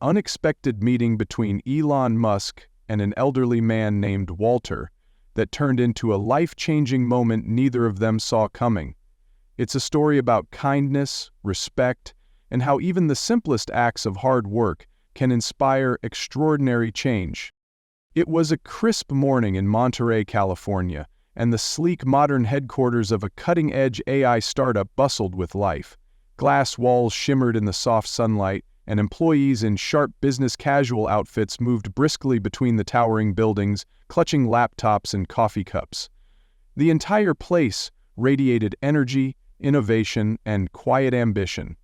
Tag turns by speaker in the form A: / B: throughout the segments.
A: unexpected meeting between Elon Musk and an elderly man named Walter that turned into a life-changing moment neither of them saw coming. It's a story about kindness, respect, and how even the simplest acts of hard work can inspire extraordinary change. It was a crisp morning in Monterey, California, and the sleek modern headquarters of a cutting-edge AI startup bustled with life. Glass walls shimmered in the soft sunlight, and employees in sharp business casual outfits moved briskly between the towering buildings, clutching laptops and coffee cups. The entire place radiated energy, innovation, and quiet ambition.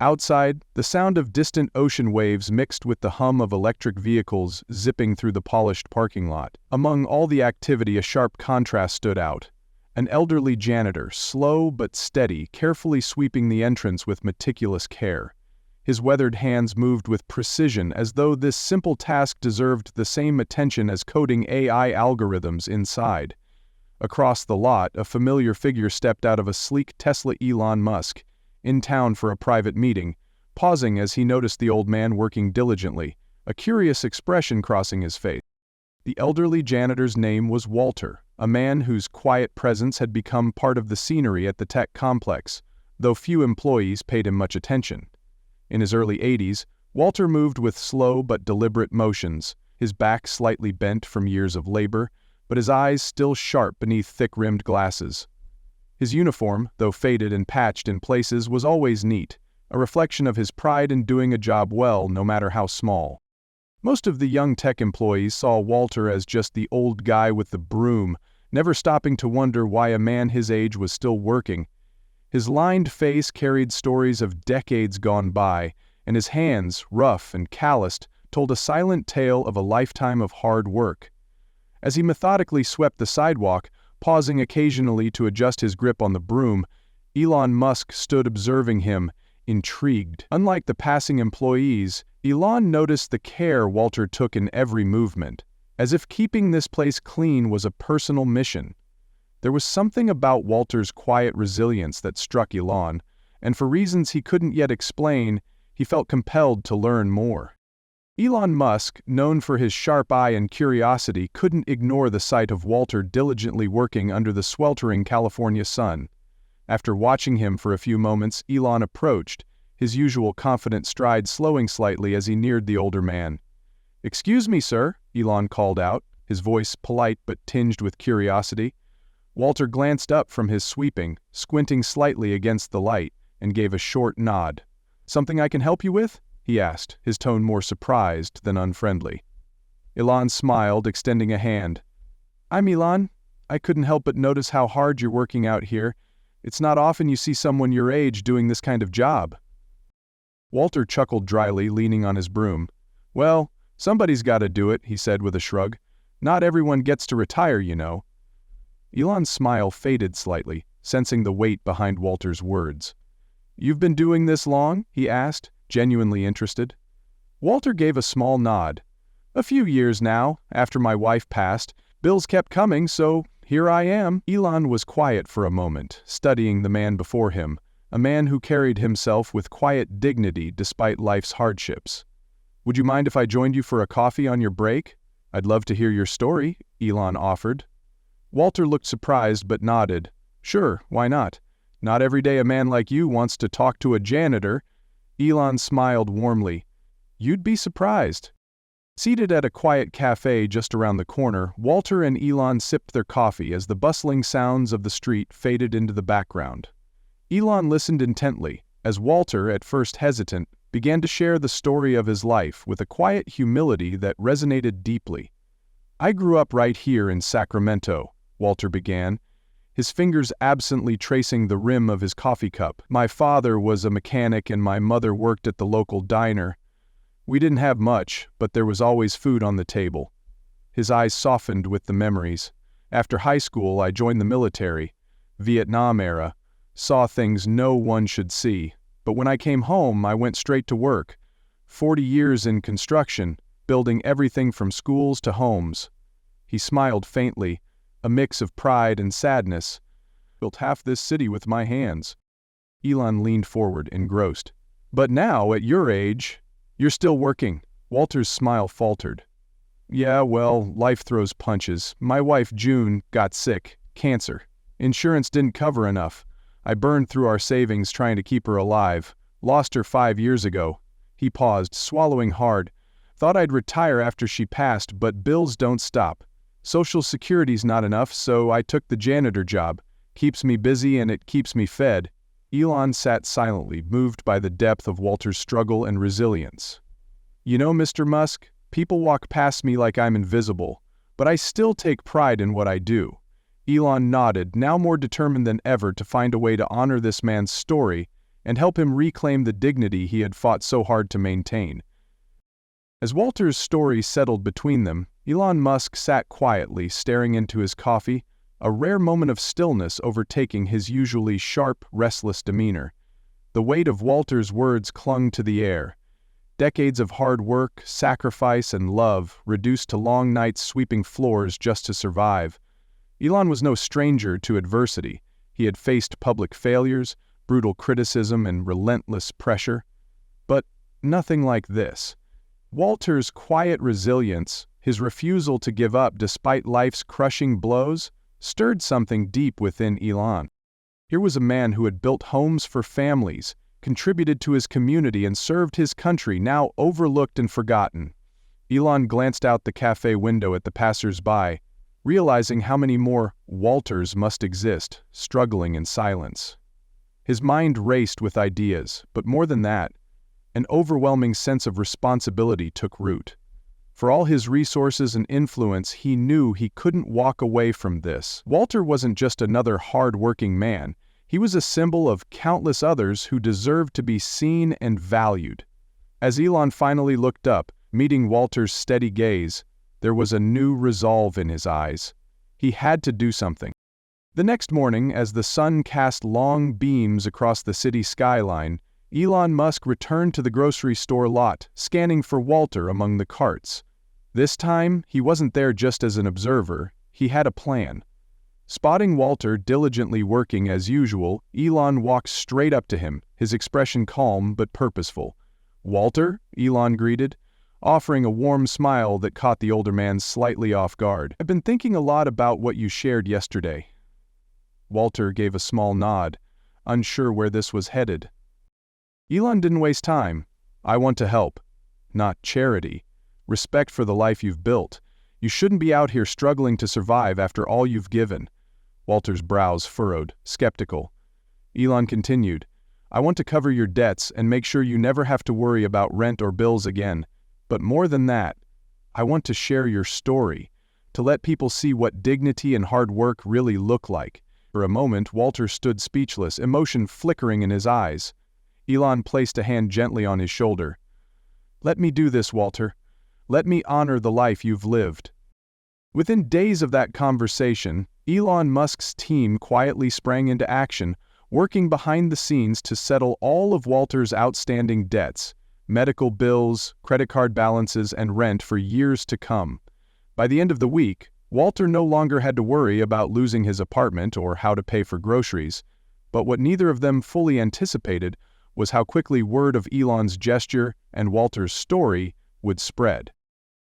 A: Outside, the sound of distant ocean waves mixed with the hum of electric vehicles zipping through the polished parking lot. Among all the activity, a sharp contrast stood out. An elderly janitor, slow but steady, carefully sweeping the entrance with meticulous care. His weathered hands moved with precision as though this simple task deserved the same attention as coding AI algorithms inside. Across the lot, a familiar figure stepped out of a sleek Tesla. Elon Musk, in town for a private meeting, pausing as he noticed the old man working diligently, a curious expression crossing his face. The elderly janitor's name was Walter, a man whose quiet presence had become part of the scenery at the tech complex, though few employees paid him much attention. In his early 80s, Walter moved with slow but deliberate motions, his back slightly bent from years of labor, but his eyes still sharp beneath thick-rimmed glasses. His uniform, though faded and patched in places, was always neat, a reflection of his pride in doing a job well, no matter how small. Most of the young tech employees saw Walter as just the old guy with the broom, never stopping to wonder why a man his age was still working. His lined face carried stories of decades gone by, and his hands, rough and calloused, told a silent tale of a lifetime of hard work. As he methodically swept the sidewalk, pausing occasionally to adjust his grip on the broom, Elon Musk stood observing him, intrigued. Unlike the passing employees, Elon noticed the care Walter took in every movement, as if keeping this place clean was a personal mission. There was something about Walter's quiet resilience that struck Elon, and for reasons he couldn't yet explain, he felt compelled to learn more. Elon Musk, known for his sharp eye and curiosity, couldn't ignore the sight of Walter diligently working under the sweltering California sun. After watching him for a few moments, Elon approached, his usual confident stride slowing slightly as he neared the older man. "Excuse me, sir," Elon called out, his voice polite but tinged with curiosity. Walter glanced up from his sweeping, squinting slightly against the light, and gave a short nod. "Something I can help you with?" he asked, his tone more surprised than unfriendly. Elon smiled, extending a hand. "I'm Elon. I couldn't help but notice how hard you're working out here. It's not often you see someone your age doing this kind of job." Walter chuckled dryly, leaning on his broom. "Well, somebody's got to do it," he said with a shrug. "Not everyone gets to retire, you know." Elon's smile faded slightly, sensing the weight behind Walter's words. "You've been doing this long?" he asked, genuinely interested. Walter gave a small nod. "A few years now. After my wife passed, bills kept coming, so here I am." Elon was quiet for a moment, studying the man before him, a man who carried himself with quiet dignity despite life's hardships. "Would you mind if I joined you for a coffee on your break? I'd love to hear your story," Elon offered. Walter looked surprised but nodded. "Sure, why not? Not every day a man like you wants to talk to a janitor." Elon smiled warmly. "You'd be surprised." Seated at a quiet cafe just around the corner, Walter and Elon sipped their coffee as the bustling sounds of the street faded into the background. Elon listened intently, as Walter, at first hesitant, began to share the story of his life with a quiet humility that resonated deeply. "I grew up right here in Sacramento," Walter began, his fingers absently tracing the rim of his coffee cup. "My father was a mechanic and my mother worked at the local diner. We didn't have much, but there was always food on the table." His eyes softened with the memories. "After high school, I joined the military. Vietnam era. Saw things no one should see. But when I came home, I went straight to work. 40 years in construction, building everything from schools to homes." He smiled faintly, a mix of pride and sadness. "Built half this city with my hands." Elon leaned forward, engrossed. "But now, at your age, "You're still working." Walter's smile faltered. "Yeah, well, life throws punches. My wife, June, got sick. Cancer. Insurance didn't cover enough. I burned through our savings trying to keep her alive. Lost her 5 years ago." He paused, swallowing hard. "Thought I'd retire after she passed, but bills don't stop. Social Security's not enough, so I took the janitor job. Keeps me busy and it keeps me fed." Elon sat silently, moved by the depth of Walter's struggle and resilience. "You know, Mr. Musk, people walk past me like I'm invisible, but I still take pride in what I do." Elon nodded, now more determined than ever to find a way to honor this man's story and help him reclaim the dignity he had fought so hard to maintain. As Walter's story settled between them, Elon Musk sat quietly, staring into his coffee, a rare moment of stillness overtaking his usually sharp, restless demeanor. The weight of Walter's words clung to the air. Decades of hard work, sacrifice, and love reduced to long nights sweeping floors just to survive. Elon was no stranger to adversity. He had faced public failures, brutal criticism, and relentless pressure. But nothing like this. Walter's quiet resilience, his refusal to give up despite life's crushing blows, stirred something deep within Elon. Here was a man who had built homes for families, contributed to his community, and served his country, now overlooked and forgotten. Elon glanced out the cafe window at the passers-by, realizing how many more Walters must exist, struggling in silence. His mind raced with ideas, but more than that, an overwhelming sense of responsibility took root. For all his resources and influence, he knew he couldn't walk away from this. Walter wasn't just another hard-working man. He was a symbol of countless others who deserved to be seen and valued. As Elon finally looked up, meeting Walter's steady gaze, there was a new resolve in his eyes. He had to do something. The next morning, as the sun cast long beams across the city skyline, Elon Musk returned to the grocery store lot, scanning for Walter among the carts. This time, he wasn't there just as an observer. He had a plan. Spotting Walter diligently working as usual, Elon walked straight up to him, his expression calm but purposeful. "Walter?" Elon greeted, offering a warm smile that caught the older man slightly off guard. "I've been thinking a lot about what you shared yesterday." Walter gave a small nod, unsure where this was headed. Elon didn't waste time. "I want to help. Not charity. Respect for the life you've built. You shouldn't be out here struggling to survive after all you've given." Walter's brows furrowed, skeptical. Elon continued, "I want to cover your debts and make sure you never have to worry about rent or bills again. But more than that, I want to share your story, to let people see what dignity and hard work really look like." For a moment, Walter stood speechless, emotion flickering in his eyes. Elon placed a hand gently on his shoulder. "Let me do this, Walter. Let me honor the life you've lived." Within days of that conversation, Elon Musk's team quietly sprang into action, working behind the scenes to settle all of Walter's outstanding debts, medical bills, credit card balances, and rent for years to come. By the end of the week, Walter no longer had to worry about losing his apartment or how to pay for groceries, but what neither of them fully anticipated was how quickly word of Elon's gesture and Walter's story would spread.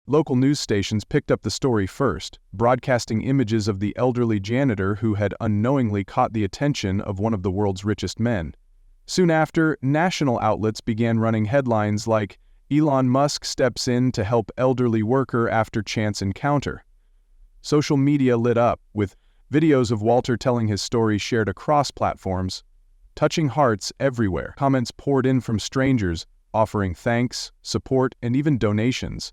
A: Local news stations picked up the story first, broadcasting images of the elderly janitor who had unknowingly caught the attention of one of the world's richest men. Soon after, national outlets began running headlines like, "Elon Musk steps in to help elderly worker after chance encounter." Social media lit up, with videos of Walter telling his story shared across platforms, touching hearts everywhere. Comments poured in from strangers, offering thanks, support, and even donations.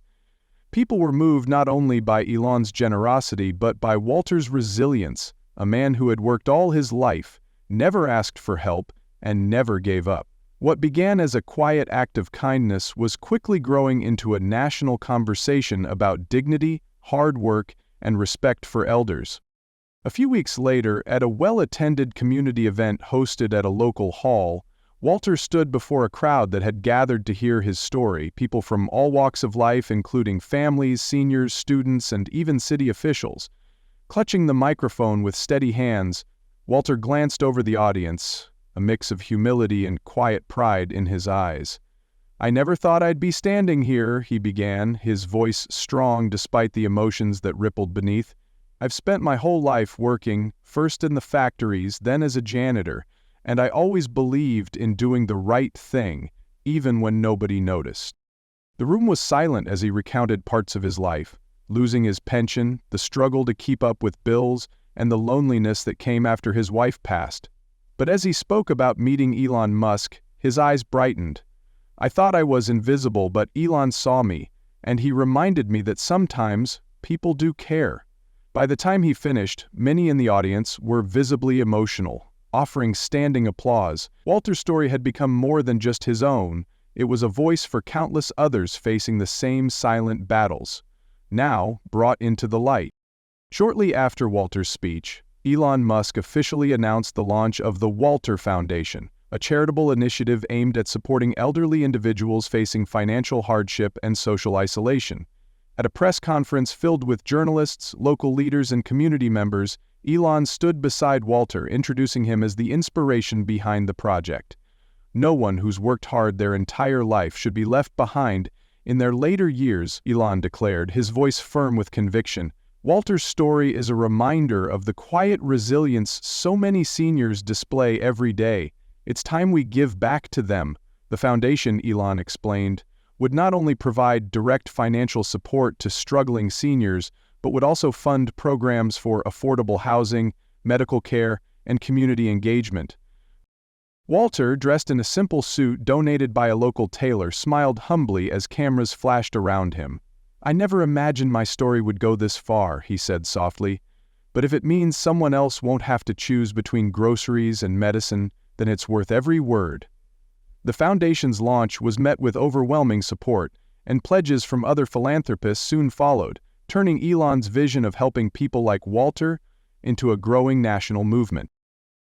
A: People were moved not only by Elon's generosity but by Walter's resilience, a man who had worked all his life, never asked for help, and never gave up. What began as a quiet act of kindness was quickly growing into a national conversation about dignity, hard work, and respect for elders. A few weeks later, at a well-attended community event hosted at a local hall, Walter stood before a crowd that had gathered to hear his story, people from all walks of life, including families, seniors, students, and even city officials. Clutching the microphone with steady hands, Walter glanced over the audience, a mix of humility and quiet pride in his eyes. "I never thought I'd be standing here," he began, his voice strong despite the emotions that rippled beneath. "I've spent my whole life working, first in the factories, then as a janitor, and I always believed in doing the right thing, even when nobody noticed." The room was silent as he recounted parts of his life, losing his pension, the struggle to keep up with bills, and the loneliness that came after his wife passed. But as he spoke about meeting Elon Musk, his eyes brightened. "I thought I was invisible, but Elon saw me, and he reminded me that sometimes people do care." By the time he finished, many in the audience were visibly emotional, offering standing applause. Walter's story had become more than just his own. It was a voice for countless others facing the same silent battles, now brought into the light. Shortly after Walter's speech, Elon Musk officially announced the launch of the Walter Foundation, a charitable initiative aimed at supporting elderly individuals facing financial hardship and social isolation. At a press conference filled with journalists, local leaders, and community members, Elon stood beside Walter, introducing him as the inspiration behind the project. "No one who's worked hard their entire life should be left behind in their later years," Elon declared, his voice firm with conviction. Walter's story is a reminder of the quiet resilience so many seniors display every day. "It's time we give back to them." The foundation, Elon explained, would not only provide direct financial support to struggling seniors, but would also fund programs for affordable housing, medical care, and community engagement. Walter, dressed in a simple suit donated by a local tailor, smiled humbly as cameras flashed around him. "I never imagined my story would go this far," he said softly. "But if it means someone else won't have to choose between groceries and medicine, then it's worth every word." The foundation's launch was met with overwhelming support, and pledges from other philanthropists soon followed, turning Elon's vision of helping people like Walter into a growing national movement.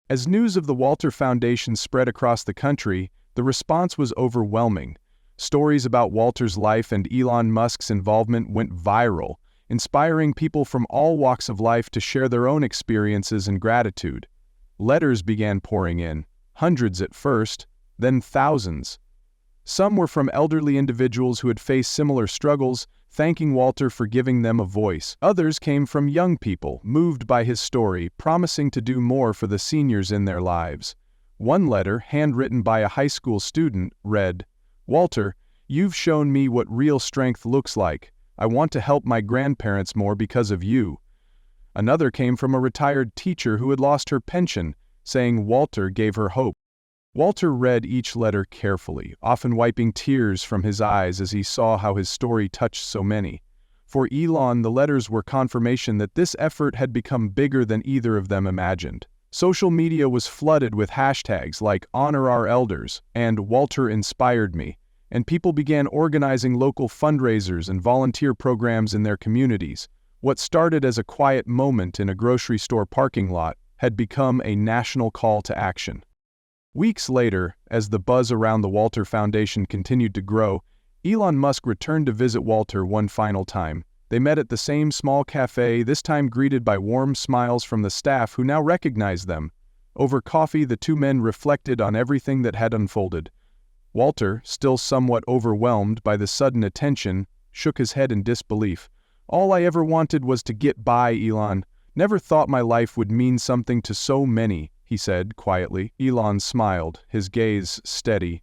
A: As news of the Walter Foundation spread across the country, the response was overwhelming. Stories about Walter's life and Elon Musk's involvement went viral, inspiring people from all walks of life to share their own experiences and gratitude. Letters began pouring in, hundreds at first, then thousands. Some were from elderly individuals who had faced similar struggles, thanking Walter for giving them a voice. Others came from young people, moved by his story, promising to do more for the seniors in their lives. One letter, handwritten by a high school student, read, "Walter, you've shown me what real strength looks like. I want to help my grandparents more because of you." Another came from a retired teacher who had lost her pension, saying Walter gave her hope. Walter read each letter carefully, often wiping tears from his eyes as he saw how his story touched so many. For Elon, the letters were confirmation that this effort had become bigger than either of them imagined. Social media was flooded with hashtags like "Honor Our Elders" and "Walter Inspired Me," and people began organizing local fundraisers and volunteer programs in their communities. What started as a quiet moment in a grocery store parking lot had become a national call to action. Weeks later, as the buzz around the Walter Foundation continued to grow, Elon Musk returned to visit Walter one final time. They met at the same small cafe, this time greeted by warm smiles from the staff who now recognized them. Over coffee, the two men reflected on everything that had unfolded. Walter, still somewhat overwhelmed by the sudden attention, shook his head in disbelief. "All I ever wanted was to get by, Elon. Never thought my life would mean something to so many," he said quietly. Elon smiled, his gaze steady.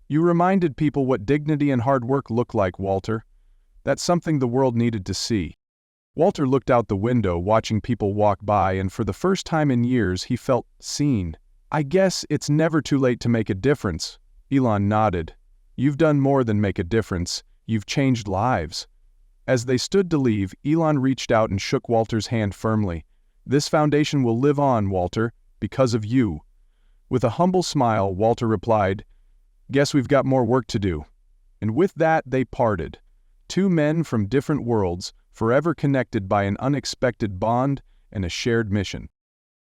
A: "You reminded people what dignity and hard work look like, Walter. That's something the world needed to see." Walter looked out the window, watching people walk by, and for the first time in years he felt seen. "I guess it's never too late to make a difference." Elon nodded. "You've done more than make a difference. You've changed lives." As they stood to leave, Elon reached out and shook Walter's hand firmly. "This foundation will live on, Walter, because of you." With a humble smile, Walter replied, "Guess we've got more work to do." And with that, they parted. Two men from different worlds, forever connected by an unexpected bond and a shared mission.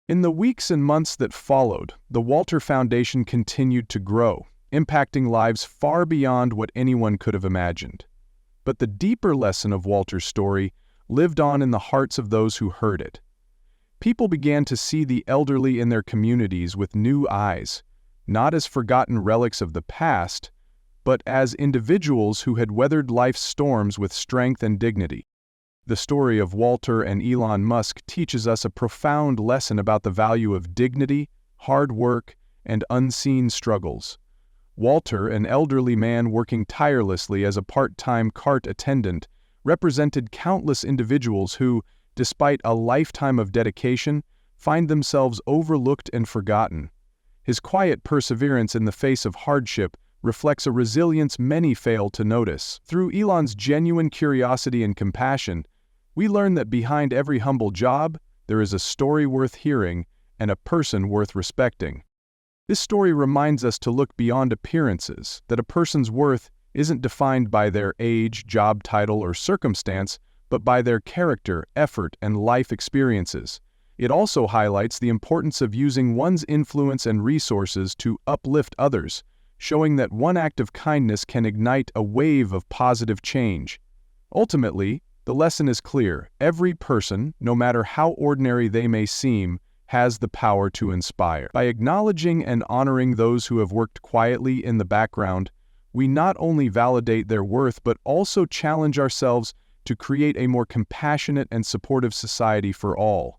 A: In the weeks and months that followed, the Walter Foundation continued to grow, impacting lives far beyond what anyone could have imagined. But the deeper lesson of Walter's story lived on in the hearts of those who heard it. People began to see the elderly in their communities with new eyes, not as forgotten relics of the past, but as individuals who had weathered life's storms with strength and dignity. The story of Walter and Elon Musk teaches us a profound lesson about the value of dignity, hard work, and unseen struggles. Walter, an elderly man working tirelessly as a part-time cart attendant, represented countless individuals who, despite a lifetime of dedication, find themselves overlooked and forgotten. His quiet perseverance in the face of hardship reflects a resilience many fail to notice. Through Elon's genuine curiosity and compassion, we learn that behind every humble job, there is a story worth hearing and a person worth respecting. This story reminds us to look beyond appearances, that a person's worth isn't defined by their age, job title, or circumstance, but by their character, effort, and life experiences. It also highlights the importance of using one's influence and resources to uplift others, showing that one act of kindness can ignite a wave of positive change. Ultimately, the lesson is clear. Every person, no matter how ordinary they may seem, has the power to inspire. By acknowledging and honoring those who have worked quietly in the background, we not only validate their worth but also challenge ourselves to create a more compassionate and supportive society for all.